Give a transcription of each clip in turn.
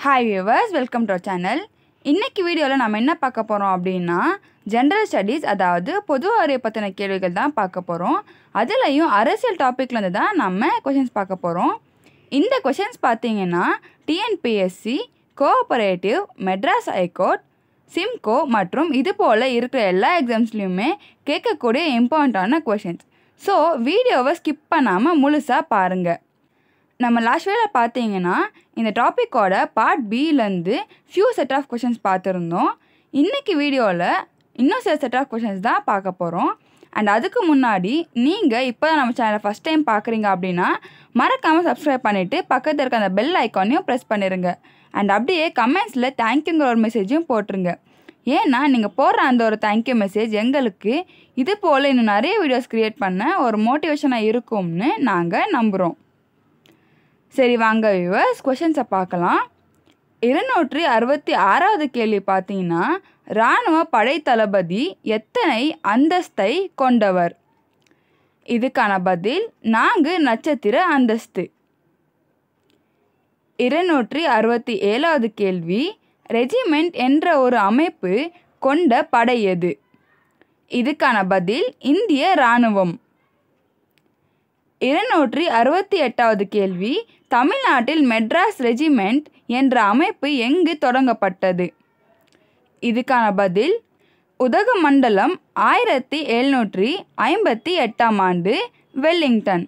Hi viewers, welcome to our channel. இன்னைக்கு வீடியோவில் நம்ம என்ன பார்க்க போகிறோம் அப்படின்னா ஜென்ரல் ஸ்டடீஸ், அதாவது பொது அறிவை பற்றின கேள்விகள் தான் பார்க்க போகிறோம். அதுலேயும் அரசியல் டாப்பிக்லேருந்து தான் நம்ம கொஷின்ஸ் பார்க்க போகிறோம். இந்த கொஷின்ஸ் பார்த்தீங்கன்னா TNPSC, cooperative, Madras high court, Simcoe மற்றும் இது போல் இருக்கிற எல்லா எக்ஸாம்ஸ்லையுமே கேட்கக்கூடிய இம்பார்ட்டண்டான கொஷின்ஸ். ஸோ வீடியோவை ஸ்கிப் பண்ணாமல் முழுசாக பாருங்கள். நம்ம லாஸ்ட் வீடியோவில் பார்த்தீங்கன்னா இந்த டாப்பிக்கோட பார்ட் பிலேருந்து ஃபியூ செட் ஆஃப் கொஷின்ஸ் பார்த்துருந்தோம். இன்றைக்கி வீடியோவில் இன்னும் சில செட் ஆஃப் கொஷின்ஸ் தான் பார்க்க போகிறோம். அண்ட் அதுக்கு முன்னாடி நீங்கள் இப்போ தான் நம்ம சேனலை ஃபஸ்ட் டைம் பார்க்குறீங்க அப்படின்னா மறக்காமல் சப்ஸ்கிரைப் பண்ணிவிட்டு பக்கத்தில் இருக்க அந்த பெல் ஐக்கானையும் ப்ரெஸ் பண்ணிடுங்க. அண்ட் அப்படியே கமெண்ட்ஸில் தேங்க்யூங்கிற ஒரு மெசேஜும் போட்டுருங்க. ஏன்னா நீங்கள் போடுற அந்த ஒரு தேங்க்யூ மெசேஜ் எங்களுக்கு இது போல் இன்னும் நிறைய வீடியோஸ் க்ரியேட் பண்ண ஒரு மோட்டிவேஷனாக இருக்கும்னு நாங்கள் நம்புகிறோம். சரி வாங்க வியூவர்ஸ், கொஷின்ஸை பார்க்கலாம். 266வது கேள்வி பார்த்தீங்கன்னா இராணுவ படை தளபதி எத்தனை அந்தஸ்தை கொண்டவர்? இதுக்கான பதில் 4 நட்சத்திர அந்தஸ்து. 267வது கேள்வி ரெஜிமெண்ட் என்ற ஒரு அமைப்பு கொண்ட படை எது? இதுக்கான பதில் இந்திய இராணுவம். 268வது கேள்வி தமிழ்நாட்டில் மெட்ராஸ் ரெஜிமெண்ட் என்ற அமைப்பு எங்கு தொடங்கப்பட்டது? இதுக்கான பதில் உதகமண்டலம் 1758ஆம் ஆண்டு வெல்லிங்டன்.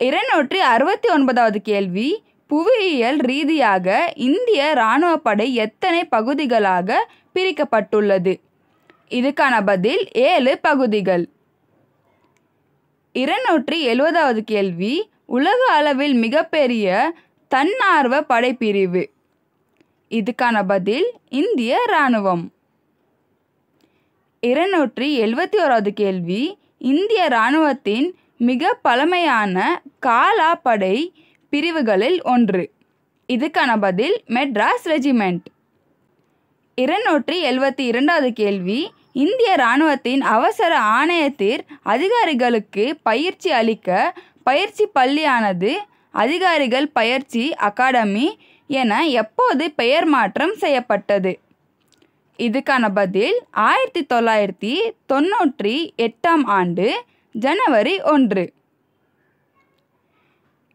269வது கேள்வி புவியியல் ரீதியாக இந்திய இராணுவப்படை எத்தனை பகுதிகளாக பிரிக்கப்பட்டுள்ளது? இதுக்கான பதில் 7 பகுதிகள். 270வது கேள்வி உலக அளவில் மிகப்பெரிய தன்னார்வ படைப்பிரிவு. இதுக்கான பதில் இந்திய இராணுவம். 271வது கேள்வி இந்திய இராணுவத்தின் மிக பழமையான காலாப்படை பிரிவுகளில் ஒன்று. இதுக்கான பதில் மெட்ராஸ் ரெஜிமெண்ட். 272வது கேள்வி இந்திய இராணுவத்தின் அவசர ஆணையத்தின் அதிகாரிகளுக்கு பயிற்சி அளிக்க பயிற்சி பள்ளியானது அதிகாரிகள் பயிற்சி அகாடமி என எப்போது பெயர் மாற்றம் செய்யப்பட்டது? இதுக்கான பதில் 1998ஆம் ஆண்டு ஜனவரி 1.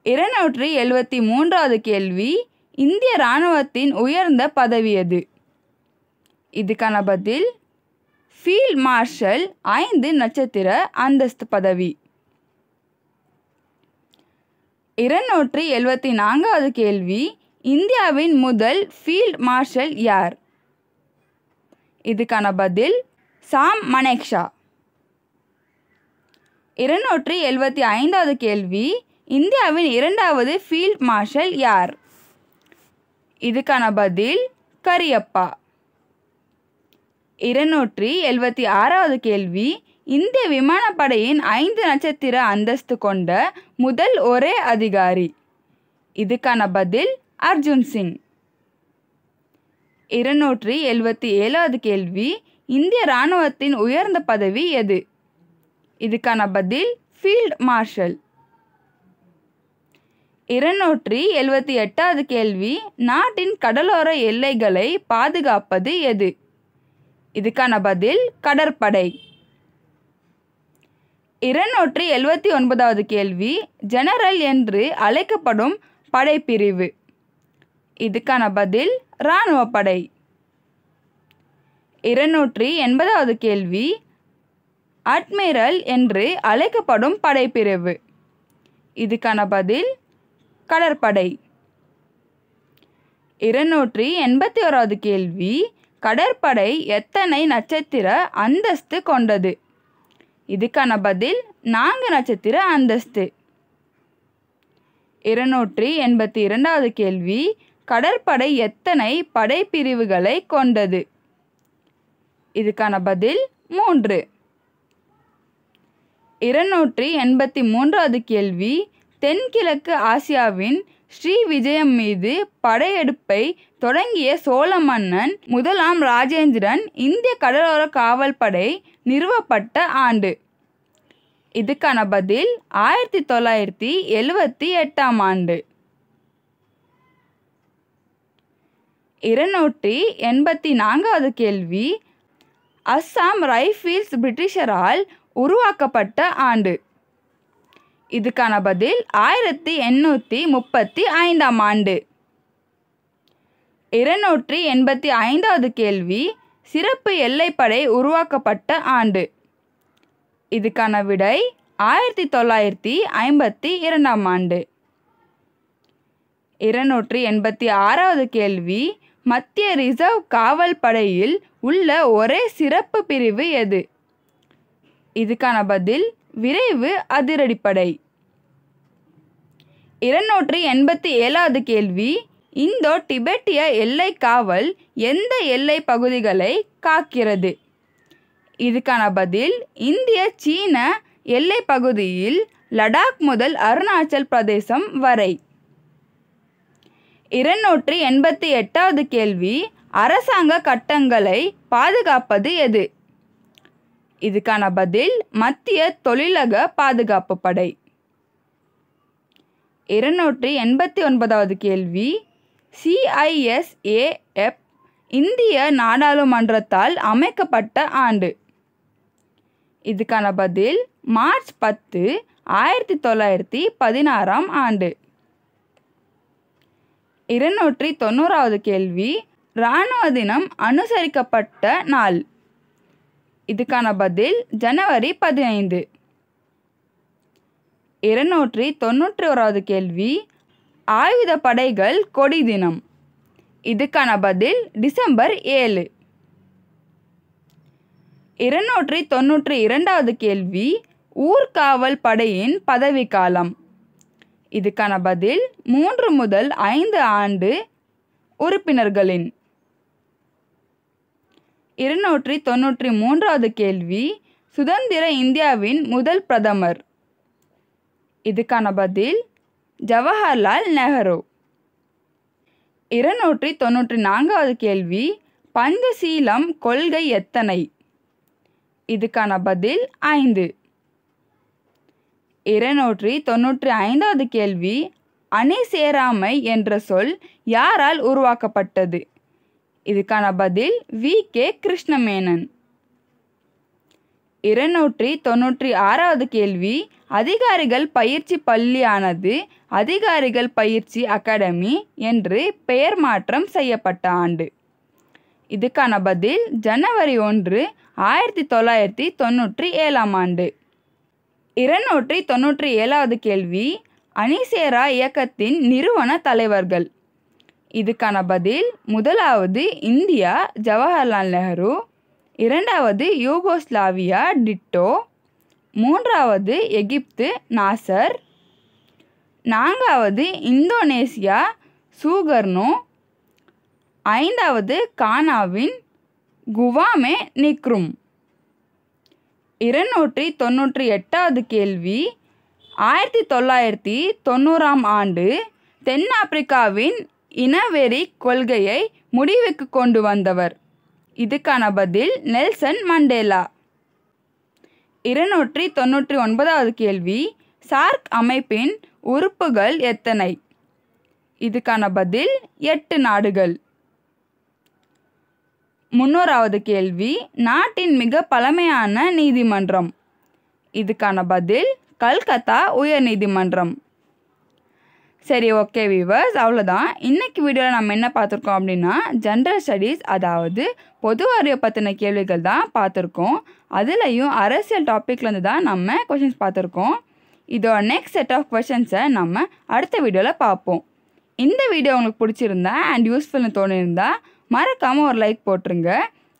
273வது கேள்வி இந்திய இராணுவத்தின் உயர்ந்த பதவி எது? இதுக்கான பதில் ஃபீல்ட் மார்ஷல் 5 நட்சத்திர அந்தஸ்து பதவி. 274வது கேள்வி இந்தியாவின் முதல் ஃபீல்ட் மார்ஷல் யார்? இதுக்கான பதில் சாம் மனேக்ஷா. 275வது கேள்வி இந்தியாவின் 2வது ஃபீல்ட் மார்ஷல் யார்? இதுக்கான பதில் கரியப்பா. 276வது கேள்வி இந்திய விமானப்படையின் 5 நட்சத்திர அந்தஸ்து கொண்ட முதல் ஒரே அதிகாரி. இதுக்கான பதில் அர்ஜுன் சிங். 277வது கேள்வி இந்திய இராணுவத்தின் உயர்ந்த பதவி எது? இதுக்கான பதில் ஃபீல்ட் மார்ஷல். 278வது கேள்வி நாட்டின் கடலோர எல்லைகளை பாதுகாப்பது எது? இதுக்கான பதில் கடற்படை. 279வது கேள்வி ஜெனரல் என்று அழைக்கப்படும் படைப்பிரிவு. இதுக்கான பதில் இராணுவப்படை. 280வது கேள்வி அட்மிரல் என்று அழைக்கப்படும் படைப்பிரிவு. இதுக்கான பதில் கடற்படை. 281வது கேள்வி கடற்படை எத்தனை நட்சத்திர அந்தஸ்து கொண்டது? இதுக்கான பதில் 4 நட்சத்திர அந்தஸ்து. 282வது கேள்வி கடற்படை எத்தனை படைப்பிரிவுகளை கொண்டது? இதுக்கான பதில் 3. 283வது கேள்வி தென்கிழக்கு ஆசியாவின் ஸ்ரீ விஜயம் மீது படையெடுப்பை தொடங்கிய சோழ மன்னன் 1ஆம் ராஜேந்திரன் இந்திய கடலோர காவல் படை நிறுவப்பட்ட ஆண்டு. இதுக்கான பதில் 1978ஆம் ஆண்டு. 284வது கேள்வி, அஸ்ஸாம் ரைஃபிள்ஸ் பிரிட்டிஷரால் உருவாக்கப்பட்ட ஆண்டு. இதுக்கான பதில் 1835ஆம் ஆண்டு. 285வது கேள்வி, சிறப்பு எல்லைப்படை உருவாக்கப்பட்ட ஆண்டு. இதுக்கான விடை 1952ஆம் ஆண்டு. 286வது கேள்வி, மத்திய ரிசர்வ் காவல் படையில் உள்ள ஒரே சிறப்பு பிரிவு எது? இதுக்கான பதில் விரைவு அதிரடிப்படை. 287வது கேள்வி, இந்தோ டிபெட்டிய எல்லை காவல் எந்த எல்லை பகுதிகளை காக்கிறது? இதுக்கான பதில் இந்திய சீன எல்லை பகுதியில் லடாக் முதல் அருணாச்சல் பிரதேசம் வரை. 288வது கேள்வி, அரசாங்க கட்டங்களை பாதுகாப்பது எது? இதுக்கான பதில் மத்திய தொழிலக பாதுகாப்பு படை. 289வது கேள்வி, CISAF இந்திய நாடாளுமன்றத்தால் அமைக்கப்பட்ட ஆண்டு. இதுக்கான பதில் மார்ச் 10, 1916ஆம் ஆண்டு. 290வது கேள்வி, இராணுவ தினம் அனுசரிக்கப்பட்ட நாள். இதுக்கான பதில் ஜனவரி 15. 291வது கேள்வி, ஆயுத படைகள் கொடி தினம். இதுக்கான பதில் டிசம்பர் 7. 292வது கேள்வி, ஊர்காவல் படையின் பதவிக்காலம். இதுக்கான பதில் 3 முதல் 5 ஆண்டு உறுப்பினர்களின். 293வது கேள்வி, சுதந்திர இந்தியாவின் முதல் பிரதமர். இதுக்கான பதில் ஜவஹர்லால் நேரு. 294வது கேள்வி, பஞ்சசீலம் கொள்கை எத்தனை? இதுக்கான பதில் 5. 295வது கேள்வி, அணி சேராமை என்ற சொல் யாரால் உருவாக்கப்பட்டது? இதுக்கான பதில் V.K. கிருஷ்ணமேனன். 296வது கேள்வி, அதிகாரிகள் பயிற்சி பள்ளியானது அதிகாரிகள் பயிற்சி அகாடமி என்று பெயர் மாற்றம் செய்யப்பட்ட ஆண்டு. இதுக்கான பதில் ஜனவரி 1, 1997ஆம் ஆண்டு. 297வது கேள்வி, அணிசேரா இயக்கத்தின் நிறுவன தலைவர்கள். இதுக்கான பதில் முதலாவது இந்தியா ஜவஹர்லால் நேரு, 2வது யூகோஸ்லாவியா டிட்டோ, 3வது எகிப்து நாசர், 4வது இந்தோனேசியா சூகர்னோ, 5வது கானாவின் குவாமே நிக்ரும். 298வது கேள்வி, 1990ஆம் ஆண்டு தென்னாப்பிரிக்காவின் இனவெறி கொள்கையை முடிவுக்கு கொண்டு வந்தவர். இதுக்கான பதில் நெல்சன் மண்டேலா. 299வது கேள்வி, சார்க் அமைப்பின் உறுப்புகள் எத்தனை? இதுக்கான பதில் 8 நாடுகள். 300வது கேள்வி, நாட்டின் மிக பழமையான நீதிமன்றம். இதுக்கான பதில் கல்கத்தா உயர் நீதிமன்றம். சரி, ஓகே வீவர்ஸ், அவ்வளோதான். இன்னைக்கு வீடியோவில் நம்ம என்ன பார்த்துருக்கோம் அப்படின்னா, ஜென்ரல் ஸ்டடீஸ் அதாவது பொது அறிவை பற்றின கேள்விகள் தான் பார்த்துருக்கோம். அதுலேயும் அரசியல் டாப்பிக்லேருந்து தான் நம்ம கொஷின்ஸ் பார்த்துருக்கோம். இதோட நெக்ஸ்ட் செட் ஆஃப் கொஷின்ஸை நம்ம அடுத்த வீடியோவில் பார்ப்போம். இந்த வீடியோ உங்களுக்கு பிடிச்சிருந்தா அண்ட் யூஸ்ஃபுல்னு தோணியிருந்தா மறக்காமல் ஒரு லைக் போட்டுருங்க.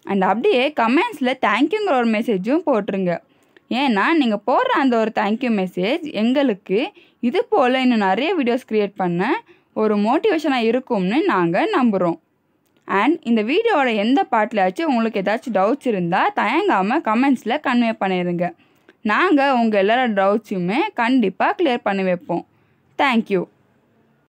அண்ட் அப்படியே கமெண்ட்ஸில் தேங்க்யூங்கிற ஒரு மெசேஜும் போட்டுருங்க. ஏன்னா நீங்கள் போடுற அந்த ஒரு தேங்க்யூ மெசேஜ் எங்களுக்கு இது போல் இன்னும் நிறைய வீடியோஸ் க்ரியேட் பண்ண ஒரு மோட்டிவேஷனாக இருக்கும்னு நாங்கள் நம்புகிறோம். அண்ட் இந்த வீடியோவோட எந்த பார்ட்லையாச்சும் உங்களுக்கு ஏதாச்சும் டவுட்ஸ் இருந்தால் தயங்காமல் கமெண்ட்ஸில் கன்வே பண்ணிடுங்க. நாங்கள் உங்கள் எல்லாரோட டவுட்ஸையுமே கண்டிப்பாக கிளியர் பண்ணி வைப்போம். தேங்க்யூ.